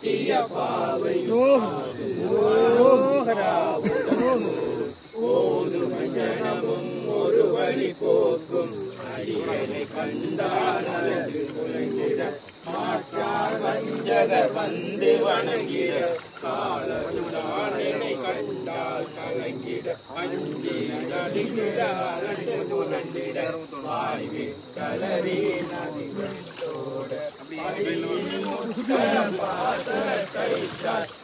காட்டிய பாவை ஓதும் ஜனமும் ஒரு வழி போக்கும் அடிகளை கண்டால் அழகு குலைந்திட மாற்றார் வஞ்சகர் வந்து வணங்கிட காலனை கண்டால் கலங்கிட அஞ்சி நடுங்கிட அரண்டு புரண்டிட வாய்வி கலரி நதிகளோட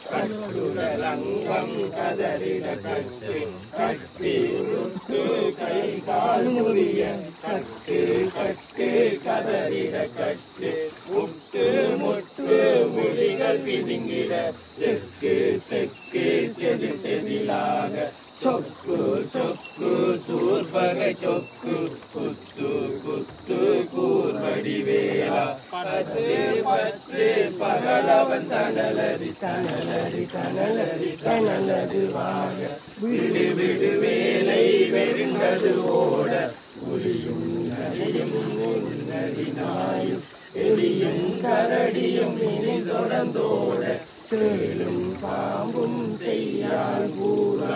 கட்டுரலங்கம் கதறிட கட்டு கட்டி உருட்டு கை கால் முறிய கட்டு கட்டு கதறிட கட்டு முட்டு முட்டு மொழிகள் பிதுங்கிட தெற்கு தெற்கு செது செதிலாக சொக்கு சொக்கு சூர்பகை சொக்கு குத்து குத்து கூர்வடி வேளா பத்து பத்து பகலவன் தனலரி தனலரி தனலரி தனலது வாக விடு விடு வேலை வெறுந்தது ஓட புலியும் நரியும் உன்னதி நாயும் எலியும் கரடியும் இனி தொடர்ந்தோட தேளும் பாம்பும் செய்யால் கூறா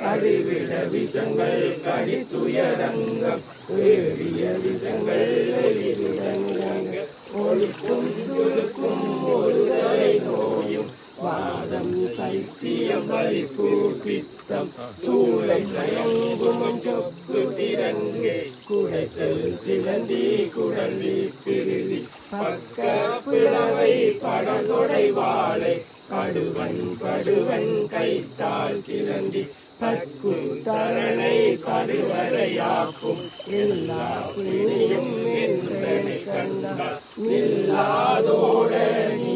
அறிவிட விஷங்கள் கடித்துயரங்கம் ஏறிய விஷங்கள் எரிவிடங்க ஒழுக்கும் சுருக்கும் ஒரு தலை நோயும் வாதம் சைத்தியம் வலிப்பு பித்தம் சூளை தயங்கும் சொக்கு திறங்கே குடைத்தல் சிலந்தி குடலி பிரிவி பக்க பிளவை படகொடை வாழை கடுவன் படுவன் கைத்தால் சிலந்தி தற்கு தரணை கடுவரையாக்கும் எல்லா பிணியும் என்றனை கண்டால் நில்லாதோட நீ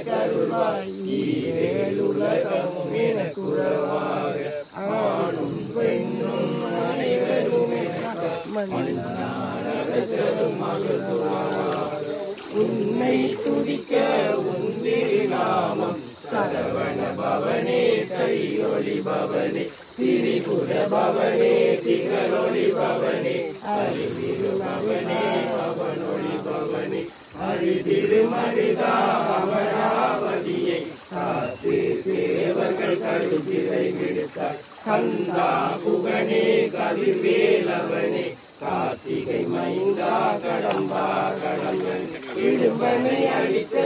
கருள்வாய் ஈரேலுலகமும் என குறவாக ஆணும் பெண்ணும் அனைவரும் உன்னை துதிக்க உந்திரி நாமம் சரவண பவனே கையொளி பவனே திரிபுர பவனே திகழொளி பவனே அறிவிரு பவனே பவனொளி பவனே அரிதிருமரிதா அமராவதியை காத்து தேவர்கள் கருத்திரை விடுத்தார் கந்தா புகனே கதிர்வேலவனே கார்த்திகை மைந்தா கடம்பா கடம்பன் இடும்பனை அடித்த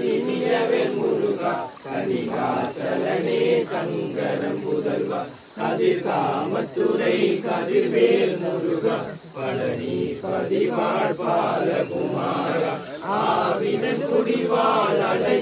இனியவன் முருகா கதிகாசலனே சங்கரன் புதல்வா கதிர்காமத்துறை கதிர்வேல் முருகா பழனி பதிவாழ் பாலகுமாரா ஆவினன் குடிவாழ் அழகி